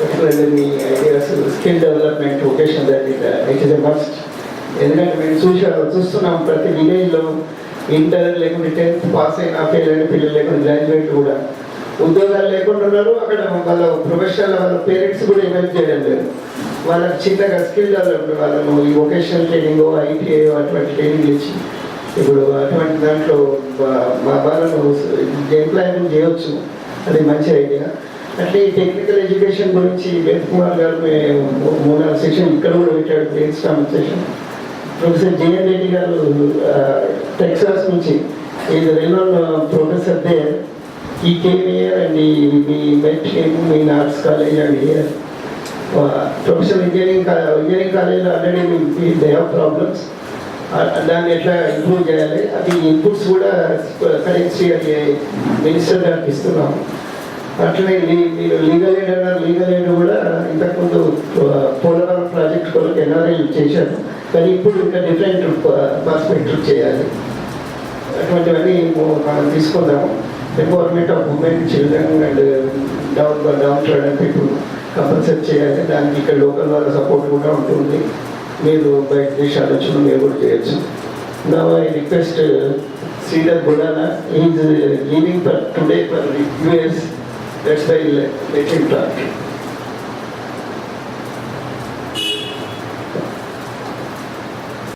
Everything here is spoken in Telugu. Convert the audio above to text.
particularly me ideas skill development vacation that it is a must. ఎందుకంటే మేము చూస్తున్నాం ప్రతి విలేజ్లో ఇంటర్ లేకుంటే 10th పాస్ అయిన ఫెయిల్ అయిన పిల్లలు లేకుండా గ్రాడ్యుయేట్ కూడా ఉద్యోగాలు లేకుండా ఉన్నారు. అక్కడ వాళ్ళ ప్రొఫెషనల్ వాళ్ళ పేరెంట్స్ కూడా ఇన్వెస్ట్ చేయడం లేదు. వాళ్ళకి చిన్నగా స్కిల్ డెవలప్మెంట్ వాళ్ళను ఈ వొకేషనల్ ట్రైనింగ్ ఐటీఐ అటువంటి ట్రైనింగ్ ఇచ్చి ఇప్పుడు అటువంటి దాంట్లో మా వాళ్ళను ఎంప్లాయ్మెంట్ చేయవచ్చు. అది మంచి ఐడియా. అట్లే ఈ టెక్నికల్ ఎడ్యుకేషన్ గురించి వేద్ కుమార్ గారు 3-4 సెషన్ ఇక్కడ కూడా పెట్టాడు, brainstorm session. Professor JN Reddy garu Texas నుంచి is renowned professor there. He came here and we met him in arts college and here professional engineering కాలేజ్లో ఆల్రెడీ దే హ్యావ్ ప్రాబ్లమ్స్. దాన్ని ఎట్లా ఇంప్రూవ్ చేయాలి, అది ఇన్పుట్స్ కూడా కరెన్సీ అది మినిస్టర్ గారికి ఇస్తున్నాం. అట్లనే మీరు లీగల్ ఎయిడ్ కూడా ఇంతకుముందు పోలవరం ప్రాజెక్ట్ కొరకు ఎన్ఆర్ఐ చేశారు, కానీ ఇప్పుడు ఇంకా డిఫరెంట్ పర్స్పెక్టివ్ చేయాలి. అటువంటివన్నీ మనం తీసుకుందాము. Empowerment of women, children and downtrodden people compulsory చేయాలి. దానికి ఇక్కడ లోకల్ వాళ్ళ సపోర్ట్ కూడా ఉంటుంది. మీరు బయట దేశాలు వచ్చిన మీరు కూడా చేయొచ్చు. Now I request Sridhar Budana. He is leaving for today for US. That's why let him talk.